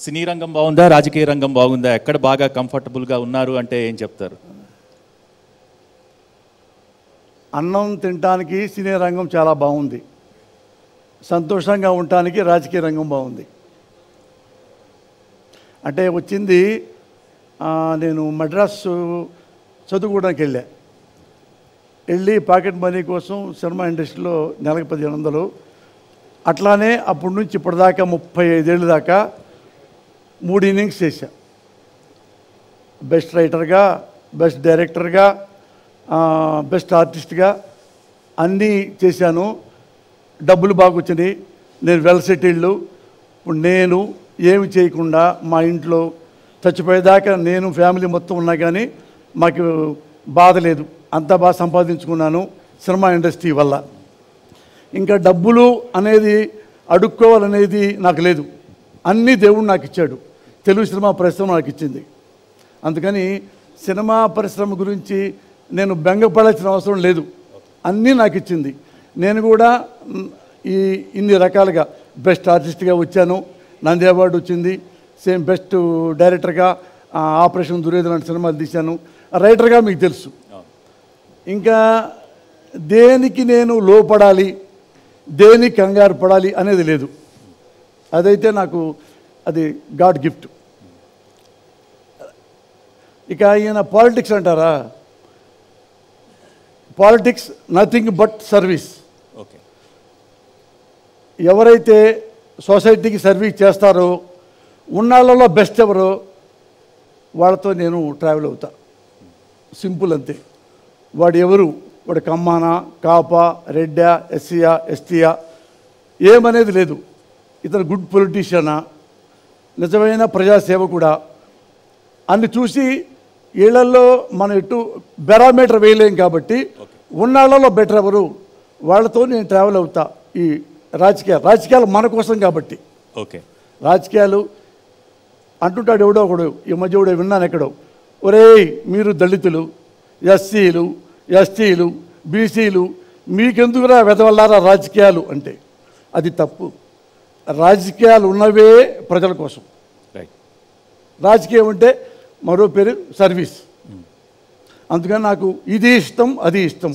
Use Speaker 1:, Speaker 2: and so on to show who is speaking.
Speaker 1: సినీ రంగం బాగుందా, రాజకీయ రంగం బాగుందా, ఎక్కడ బాగా కంఫర్టబుల్గా ఉన్నారు అంటే ఏం చెప్తారు?
Speaker 2: అన్నం తినడానికి సినీ రంగం చాలా బాగుంది, సంతోషంగా ఉండటానికి రాజకీయ రంగం బాగుంది. అంటే వచ్చింది నేను మద్రాసు చదువుకోవడానికి వెళ్ళి పాకెట్ మనీ కోసం సినిమా ఇండస్ట్రీలో నెలకు 1500. అట్లానే అప్పటి నుంచి ఇప్పటిదాకా 35 ఏళ్ళ దాకా 3 ఇన్నింగ్స్ చేశా. బెస్ట్ రైటర్గా, బెస్ట్ డైరెక్టర్గా, బెస్ట్ ఆర్టిస్ట్గా అన్నీ చేశాను. డబ్బులు బాగా వచ్చినాయి, నేను వెల్ సెటిల్డ్. ఇప్పుడు నేను ఏమి చేయకుండా మా ఇంట్లో చచ్చిపోయేదాకా నేను ఫ్యామిలీ మొత్తం ఉన్నా కానీ మాకు బాధ లేదు, అంతా బాగా సంపాదించుకున్నాను సినిమా ఇండస్ట్రీ వల్ల. ఇంకా డబ్బులు అనేది అడుక్కోవాలనేది నాకు లేదు, అన్నీ దేవుడు నాకు ఇచ్చాడు, తెలుగు సినిమా పరిశ్రమ నాకు ఇచ్చింది. అందుకని సినిమా పరిశ్రమ గురించి నేను బెంగపడాల్సిన అవసరం లేదు, అన్నీ నాకు ఇచ్చింది. నేను కూడా ఇన్ని రకాలుగా బెస్ట్ ఆర్టిస్ట్గా వచ్చాను, నంది అవార్డు వచ్చింది, సేమ్ బెస్ట్ డైరెక్టర్గా ఆపరేషన్ దుర్యోధన లాంటి సినిమాలు తీశాను, రైటర్గా మీకు తెలుసు. ఇంకా దేనికి నేను లోపడాలి, దేనికి కంగారు పడాలి అనేది లేదు. అదైతే నాకు అది గాడ్ గిఫ్ట్. ఇక ఈయన పాలిటిక్స్ అంటారా, politics nothing but service.
Speaker 1: Okay,
Speaker 2: ఎవరైతే సొసైటీకి సర్వీస్ చేస్తారో, ఉన్నాళ్ళలో బెస్ట్ ఎవరో వాళ్ళతో నేను ట్రావెల్ అవుతా. సింపుల్ అంతే. వాడు ఎవరు, వాడు కమ్మానా, కాపా, రెడ్డా, ఎస్సీయా, ఎస్టీయా ఏమనేది లేదు. ఇతను గుడ్ పొలిటీషియనా, నిజమైన ప్రజాసేవకుడా అన్ని చూసి వీళ్ళల్లో మనం ఎటు బెరామీటర్ వేయలేం కాబట్టి ఉన్నాళ్ళలో బెటర్ ఎవరు వాళ్ళతో నేను ట్రావెల్ అవుతా. ఈ రాజకీయాలు మన కోసం కాబట్టి.
Speaker 1: ఓకే,
Speaker 2: రాజకీయాలు అంటుంటాడు ఎవడో ఒకడు, ఈ మధ్య కూడా విన్నాను ఎక్కడో, ఒరేయ్ మీరు దళితులు, ఎస్సీలు, ఎస్టీలు, బీసీలు మీకెందుకురా వెదవల్లారా రాజకీయాలు అంటే అది తప్పు. రాజకీయాలు ఉన్నవే ప్రజల కోసం. రాజకీయం అంటే మరో పేరు సర్వీస్. అందుకని నాకు ఇది ఇష్టం, అది ఇష్టం.